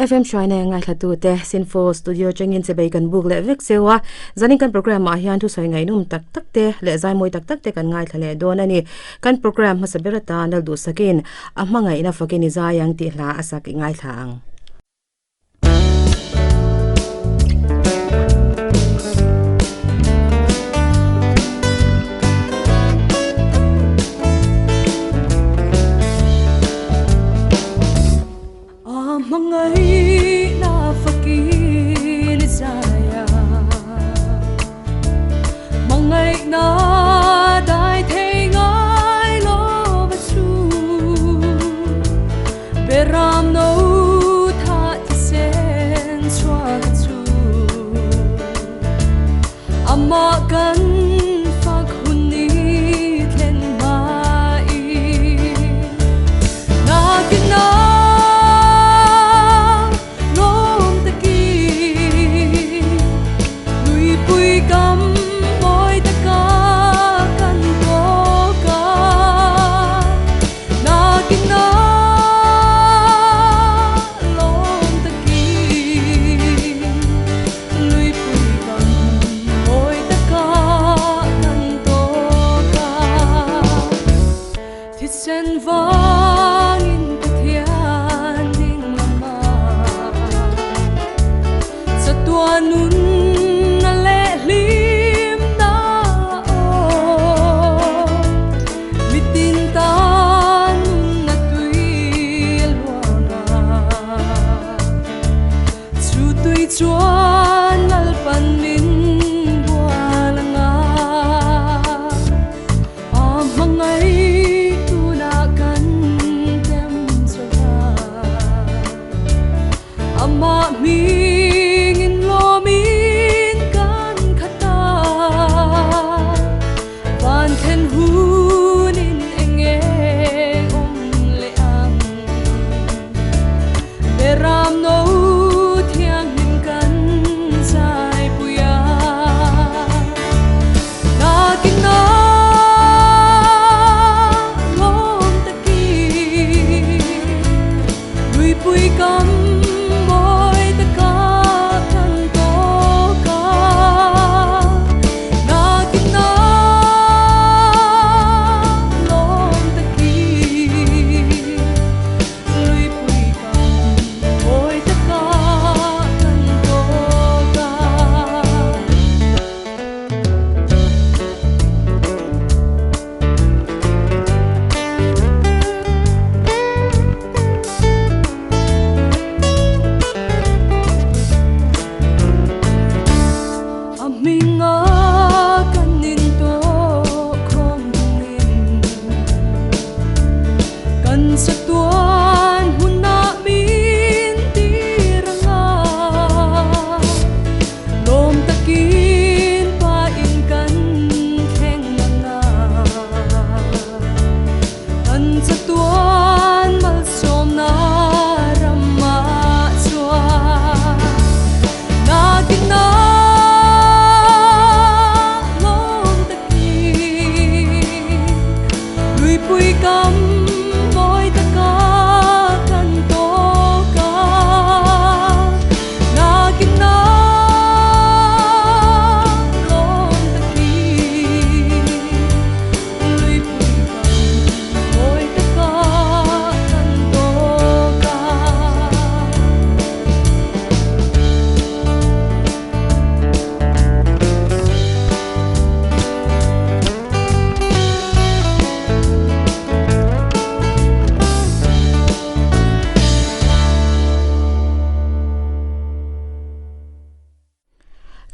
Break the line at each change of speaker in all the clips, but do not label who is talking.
FM ช่วยในงานทัตุเตสินโฟสตูดิโอจังยินเซเบกันบุกและเวกเซวะจันิงกันโปรแกรมมาฮิอันทุสวยไงนุ่มตักเตและใจมวยตักเตกันง่ายทะเลโดนนี่กันโปรแกรมมาสเบรตานดดูสกินมังไงนะฟักินิจายังติลาอาศักง่ายทาง
Mangai na fakir saya Mangai na dai thei ngai lo bachu Beram no tha ti sen chwa chu Amma kan fak hunni thlen mai Na kina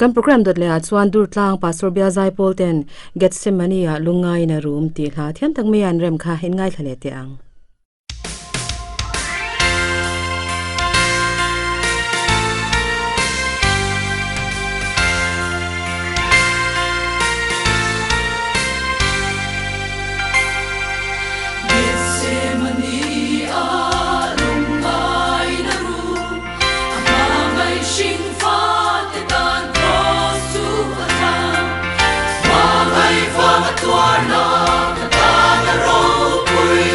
กันโปรแกรมดดเลยชวนดูตลางปัสสาวะใจโพลเทนเกตเซมานียลุงไงในรูมตีหาเทียนทั้งเมียนเริ่มค่าเห็นง่ายทะเลเตียง
Tuar na katana ro pui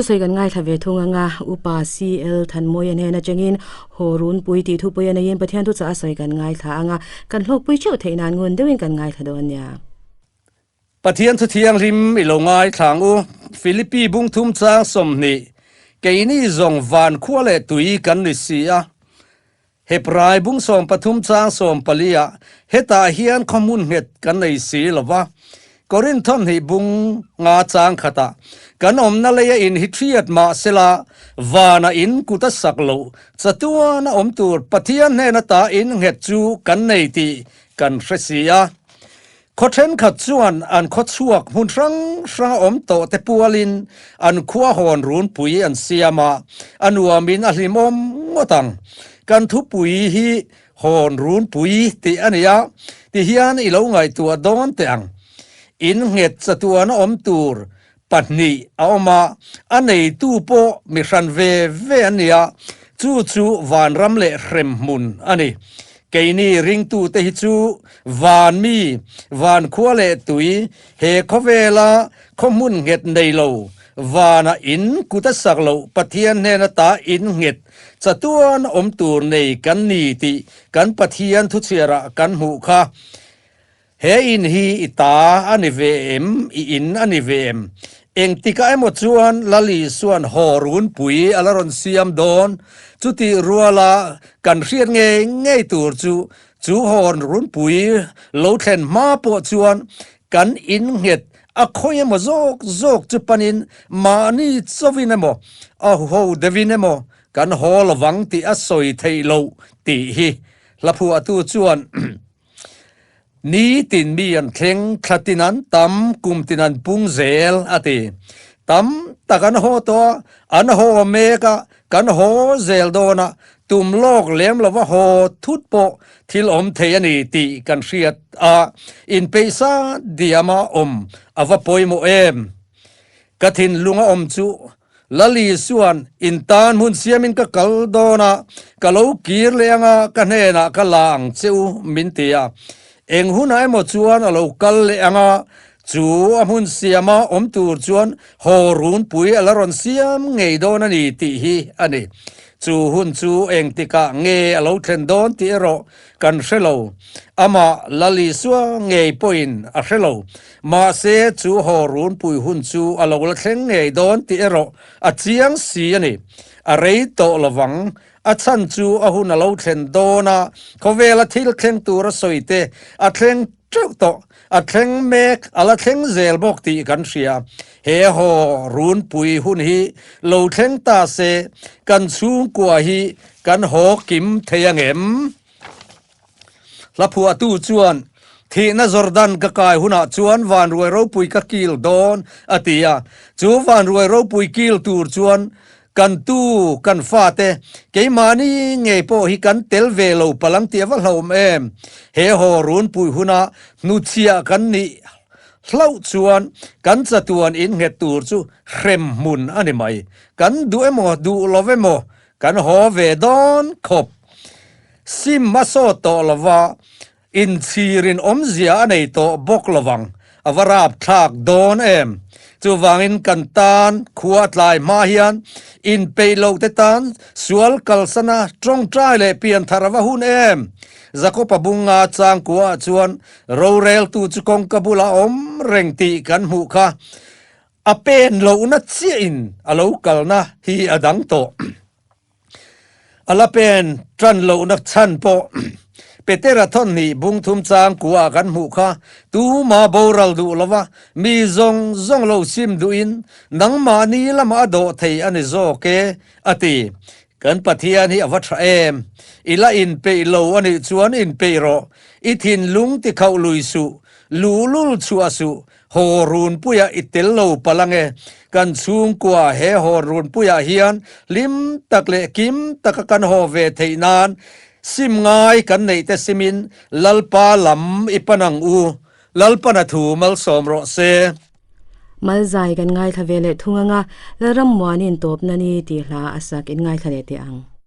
ถ้าใส่กันง่ายถ้าเวทุงงาอุปาซีเอลทันมวยเนนะจังอินโหรุนปุยตีทุปยนยินประเทศทุจะอาศัยกันง่ายถ้างากันโลกปุยเชื่อเทนานเงินเดวินกันง่ายถ้าโดนเนี่ย
ประเทศทุเทียงริมอิโลง่ายทางอุฟิลิปปีบุงทุมจางสมนีเกนี่จงวานขั้วเลตุยกันนิสียเฮปรายบุงสมปทุมจางสมปลียเฮตาเฮียนขมุนเฮตกันในสีลวะกอรินทอนฮิบุงงาจางขตากันอมนาเลยอินฮิทรียดมาเซลาวานาอินกุตสักโลจะตัวนาอมตูร์ปะเทียนเนนตาอินเฮจูกันในตีกันเฟสียขดเห็นขัดส่วนอันขดชวกหุ่นรังอมโตเตปัวลินอันขัวหอนรุนปุยอันเสียมาอันวัวมินอลิมอมงตังกันทุปุยฮีหอนรุนปุยตีอันยาตีเฮียนอิโลไงตัวดอนเตียงอินเงตสตัวนอมตูร์ปัตนีเอามาอันในตู้โปมิชันเวอันเนียจูวานรำเละเร็มมุนอันนี้เกนี่ริงตูเตหิจูวานมีวานขัวเละตุยเฮคเวลาขมุนเงตในโลวานาอินกุตสักโลปะเทียนเนนตาอินเงตสตัวนอมตูร์ในกันนีติกันปะเทียนทุเชระกันหูคาเฮอินฮีอิตาอันนิเวมอินอันนิเวมเองติกาเอมจวนลลีส่วนหอรุนปุยอลารอนเซียมดอนจุติรัวลากันเรียนเงยตูร์จูหอนรุนปุยโลเทนมาปอจวนกันอินเฮดอคอยมโจกจุปันินมานีซวินเมออาโหเดวินเมอกันหอลวังติอสอยเทโลติฮีละพัวตูจวนนี้ตินมีอันเข่งขัดตินันตั้มกุมตินันปุงเซลอาทิตั้มตะกันหัวตัวอันหัวเมกะกันหัวเซลโดนะตุมโลกเลี้ยมละว่าหัวทุดโปทิลอมเทียนีตีกันเสียดอินเปซาเดียมาอว่าปอยโมเอมกะทินลุงอมจูลลีส่วนอินตานมุนเสียมินกะกัลโดนะกะโลกีร์เลียงกันเฮนะกะลางเซวมินเตียเองหุ่นไอ้หมดชวนเรากัลเลงาจูอมุนเสียมาตูร์ชวนหอรุนปุยอลารอนเสียมเงยโดนันนี่ติฮีอันนี้จูหุ่นจูเองติกะเงยเราเทนโดนติโรกันเชลโลอามาลลีสัวเงยปอยน์เชลโลมาเซจูหอรุนปุยหุ่นจูอลาวลเทงเงยโดนติโรอาเจียงสีอันนี้อะไรโตละวังอาชันจูอาหุนเราเทนโดนาเขาเวลาที่เทงตัวรสอยเตอาเทงเจ้าโตอาเทงเมกอาละเทงเซลบอกตีกันเสียเฮโฮรุนปุยหุนฮีเราเทงตาเซกันสูงกว่าฮีกันหอกิมเทียงเอ็มละผัวตู้จวนที่นจอร์แดนก็กลายหุนจวนวานรวยเราปุยก็กิลโดนอติยาจูวานรวยเราปุยกิลตูจวนกันตู้กันฟาเตเกมานีเงยโปฮิกันเตลเวโลพลังเตียวะลมเอมเฮโฮรุนปุยหุนานุเชียกันนี่เล่าชวนกันจะตวนอินเฮตูร์จูเรมมุนอันนี้ไหมกันดูเอโมดูลเวโมกันหอเวดอนขบซิมมาโซโตลวาอินซีรินอมเซียในโตบกลวังอวราบทากโดนเอมจูวางอินกันตานขวดลายมาเฮียนอินเปโลเตตันสวลกัลสนาตรงใจเลยเปลี่ยนทารวะหุนเอมจะก็ปะบุงอาจางกัวชวนโรเรลตูจุกงกบุลาเร่งตีกันหูค่ะอเป็นโลนัดเสียอินอโลกัลนะฮีอดังโตอลาเป็นตรันโลนัดชันโปเปเตระทอนนี่บุงทุมจางกัวกันหูค่ะตูมาโบรัลดูละวะมีซงโลซิมดูอินนังมานีละมาโดเทอันนี้โซเกอติกันปะเทียนี่อวัตเอมอิละอินเปโลอันนี้ชวนอินเปโรอิทินลุงที่เขาลุยสุลุลชัวสุโฮรุนปุยอิติลโลพลังกันสูงกว่าเฮโฮรุนปุยเฮียนลิมตักเลกิมตักกันโฮเวเทนานซิมง่ายกันในเตซิมินลัลปาลำอิปนังอูลัลปนาทูมัลสมโรเซ
มัลใจกันง่ายทะเวเลทุงงาและรำวานินตบนันนี่ตีลาอาศักง่ายทะเลตีอัง
เ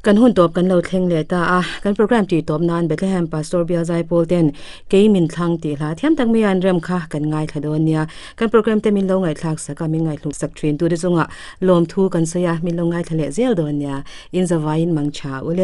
กันหุ่นตบกันเราเทงเลตากันโปรแกรมตีตบนานเบธเลแฮมพาสตอร์เบียไซโปลเทนเกยมินทางตีลาเทียมตังมีอันเริ่มค่ะกันง่ายขดอนเนี่ยกันโปรแกรมเตมินลงไงทากสักมีไงลุกสักทรีนตัวเดซงะลมทูกันเสียมินลงไงทะเลเซลดอนเนี่ยอินซาวายินมังชาอุเล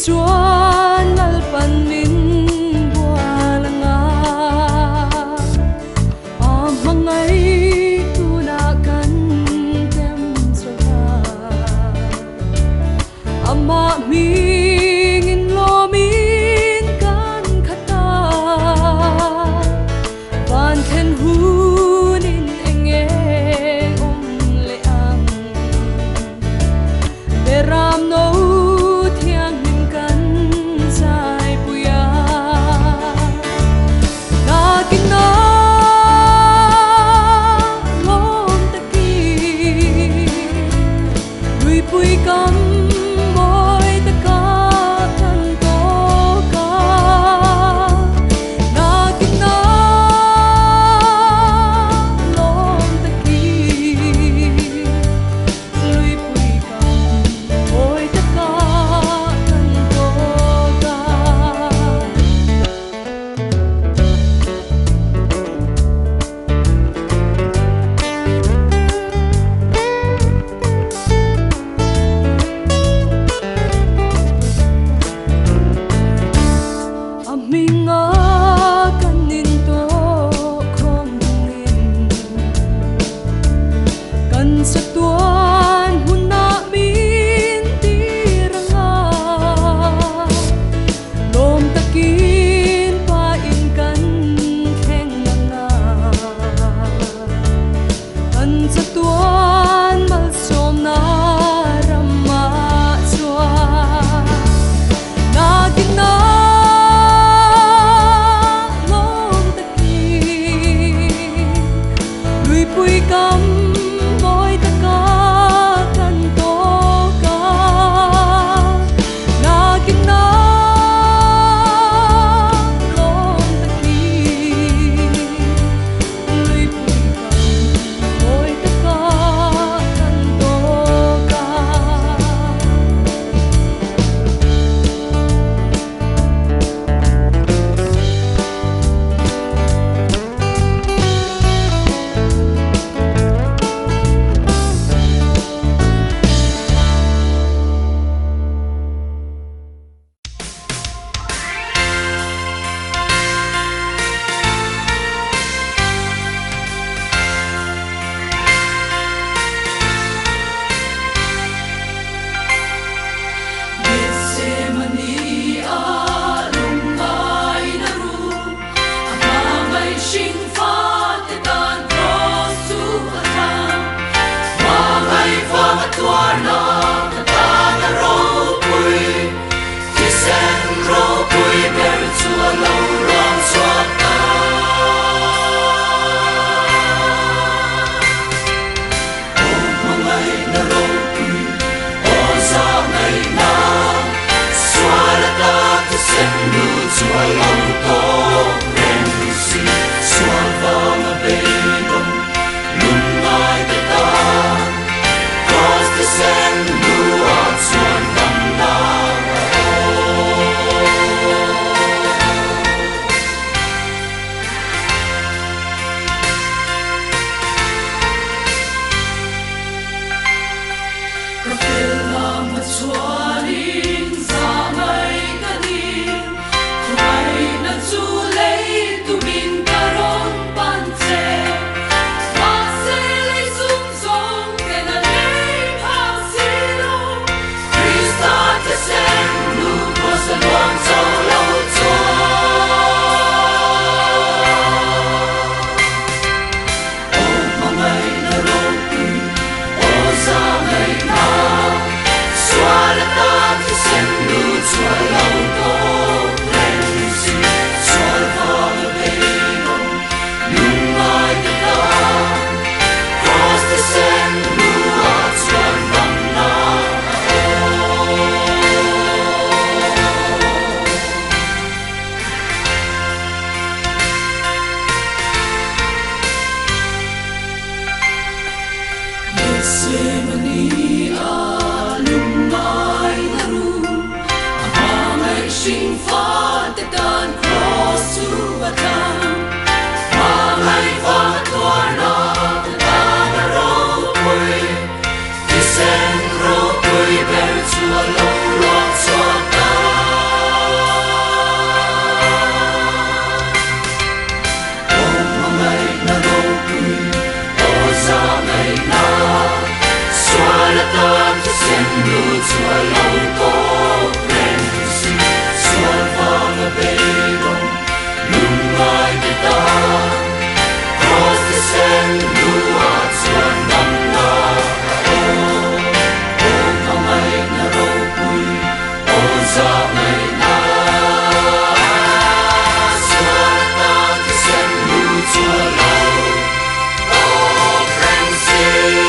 chuan lalpan min bualanga amangai tuna kan tem sola ama mingin lomin kan khata van then hunin enge le ang beram no thiang nim kan sai puya na kin na lom taki lui pui kam moi ta ka kan to ka na kin na lom taki lui pui kam moi ta ka kan to ka aminga kanin to khom ngin kan sa tuan huna min tiranga lom takin pa in kan kheng na kan sa tuan mal som na rama chwa na kin na lom taki lui pui kam moi ta ka kan to ka na kin na lom taki lui pui kam moi ta ka kan to ka Gethsemane alungai na ru amamay shingfat dan cross to atam mamay famatwar na katana ropui tisen ropui berit to a low run swata mamay na ropui osa ngay na swalata to send you to a low dog and you see swalva ma beidom lungai te ta cause to send you out swan na kapil na matswarin sa may kanin kumay na zulay tumin karon panse maselay sumsong kenalay pasilo Krista te sen nu posalon sa lauto oh mamay na ropi oh sa may na swalata sen lu chua lau to ren si suan vang a bay dong lung mai ki ta cross the sen lu a chuan dam na o kamai na ro pui o za mai na suan ta ki sen lu chua lau to ren si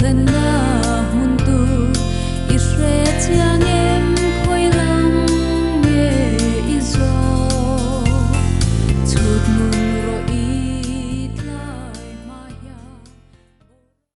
gần